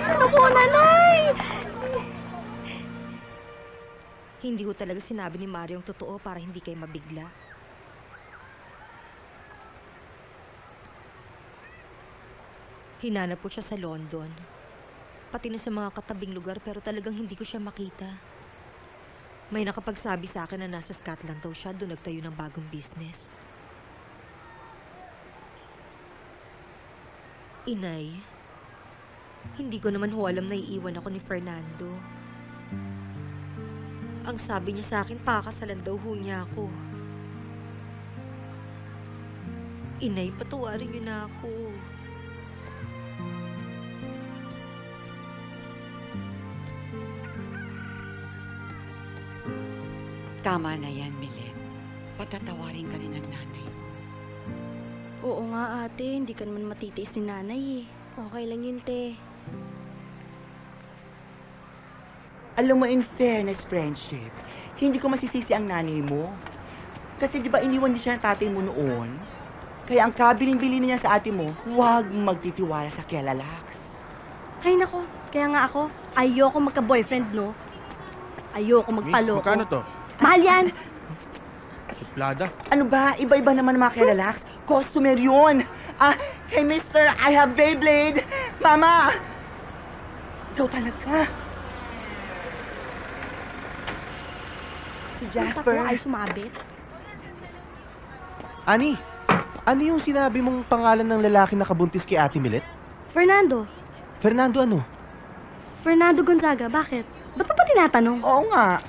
Ano po, nanay? Hindi ko talaga sinabi ni Mario ang totoo para hindi kayo mabigla. Hinanap ko siya sa London. Pati na sa mga katabing lugar pero talagang hindi ko siya makita. May nakapagsabi sa akin na nasa Scotland daw siya, doon nagtayo ng bagong business. Inay, hindi ko naman ho alam na iiwan ako ni Fernando. Ang sabi niya sa akin, pakakasalan daw ho niya ako. Inay, patawarin niyo na ako. Tama na yan, Milen. Patatawarin ka rin ng nanay mo. Oo nga, ate. Hindi ka naman matitiis ni nanay eh. Okay lang yun, te. Alam mo, in fairness, friendship, hindi ko masisisi ang nanay mo. Kasi di ba iniwan din siya ng tatay mo noon? Kaya ang kabiling-bili niya sa ate mo, huwag magtitiwala sa Kelalax. Ay, nako. Kaya nga ako, ayoko magka-boyfriend, no? Ayoko magpaloko. Magkano to? Mahal yan! Suplada. Ano ba? Iba-iba naman ang mga Kelalax. Customer yun. Hey mister, I have Beyblade. Mama! Ikaw talaga. Si Jasper. Jasper. Ay sumabit. Ani, ano yung sinabi mong pangalan ng lalaki na kabuntis kay Ate Milet? Fernando. Fernando ano? Fernando Gonzaga. Bakit? Ba't mo pa tinatanong? Oo nga.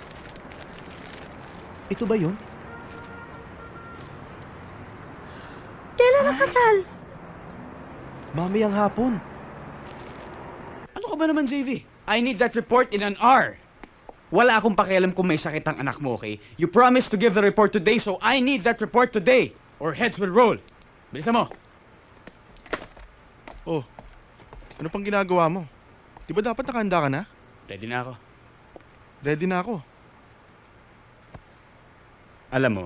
Ito ba yun? Kailan nakasal? Mamayang hapon. Ano ka ba naman, JV? I need that report in an hour. Wala akong pakialam kung may sakit ang anak mo, okay? You promised to give the report today, so I need that report today. Or heads will roll. Bilisan mo. Oh, ano pang ginagawa mo? Di ba dapat nakahanda ka na? Ready na ako. Ready na ako. Alam mo,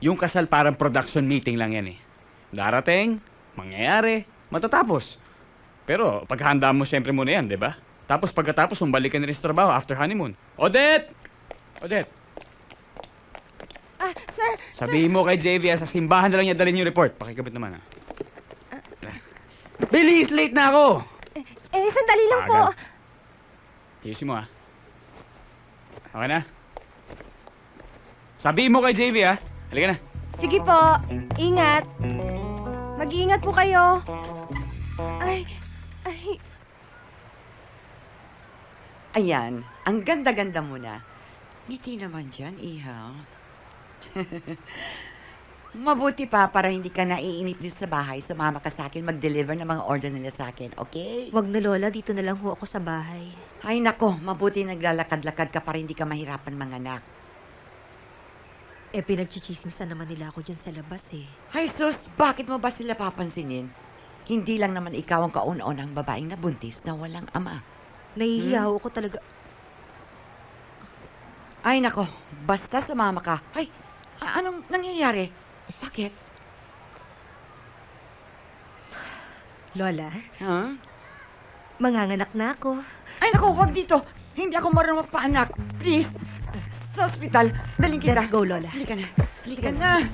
yung kasal parang production meeting lang yan eh. Darating, mangyayari, matatapos. Pero paghahanda mo siyempre muna yan, di ba? Tapos pagkatapos, umbalik ka na rin sa trabaho after honeymoon. Odette! Odette! Sir. Sabihin mo kay JV, sa simbahan na lang niya dalhin yung report. Pakikabit naman, ha? Bilis! Late na ako! Sandali lang po. Ayusin mo, ha? Okay na? Sabihin mo kay JV, ha? Halika na. Sige po. Ingat. Mag-iingat po kayo. Ay. Ayan, ang ganda-ganda mo na. Ngiti naman dyan, iha. Mabuti pa para hindi ka naiinip dito sa bahay. Sumama ka sa akin, mag-deliver ng mga order nila sa akin, okay? Wag na Lola, dito na lang ho ako sa bahay. Ay nako, mabuti naglalakad-lakad ka para hindi ka mahirapan manganak. Pinagchichismisan naman nila ako dyan sa labas eh. Ay sus, bakit mo ba sila papansinin? Hindi lang naman ikaw ang kauna-unang babaeng nabuntis na walang ama. Nahihiya ho ako talaga. Ay nako, basta sumama ka. Ay, anong nangyayari? Bakit? Lola, Huh? manganganak na ako. Ay nako, wag dito. Hindi ako marunong magpaanak. Please. Sa ospital. Daling kita. Let's go, Lola. Halika na. Halika na.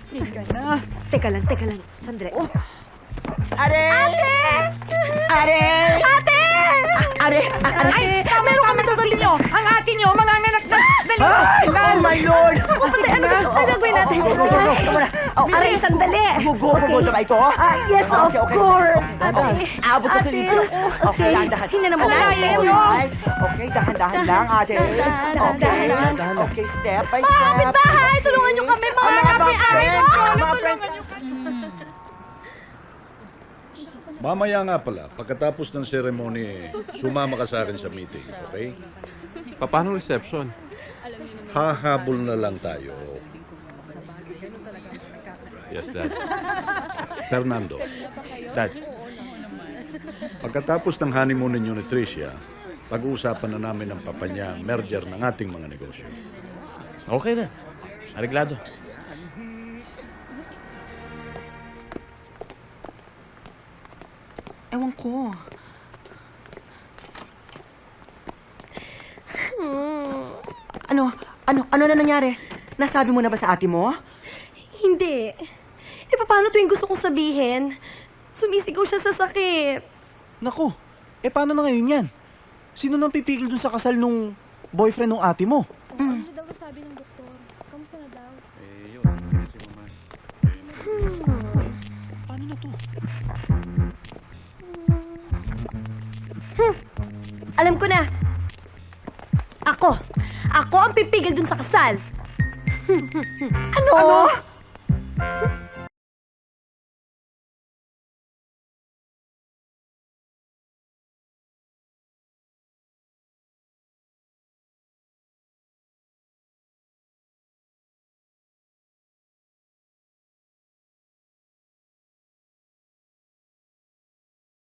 Halika na. Teka lang. Sandali. Oh. Are! Are! Ate! Are! Ay, meron kami sasabihin nyo. Ang ate nyo, manganganak na. Dali. Oh my Lord! Ano gagawin natin? Aray, sandali. Go ba ito? Yes, of course. Abot ko sa dito. Okay, dahan-dahan. Hinanam mo. Okay, dahan-dahan lang, ate. Dahan-dahan. Okay, step by Mga step. kapitbahay, tulungan nyo kami. Mga kapitbahay. Mga friends. Mamaya nga pala, pagkatapos ng ceremony, sumama ka sa akin sa meeting, okay? Paano reception? Hahabol na lang tayo. Yes, Dad. Fernando, Dad, pagkatapos ng honeymoon ninyo ni Tricia, pag-uusapan na namin ang papanya merger ng ating mga negosyo. Okay na. Areglado. Ewan ko. Ano na nangyari? Nasabi mo na ba sa ate mo? Hindi. Eh, paano tuwing gusto kong sabihin? Sumisigaw siya sa sakit. Naku, paano na ngayon yan? Sino nang pipigil dun sa kasal nung boyfriend ng ate mo? Ano daw sabi ng doktor? Kamusta na daw? Eh, yun. Si Mama. Paano na to? Alam ko na. Ako ang pipigil dun sa kasal. Ano?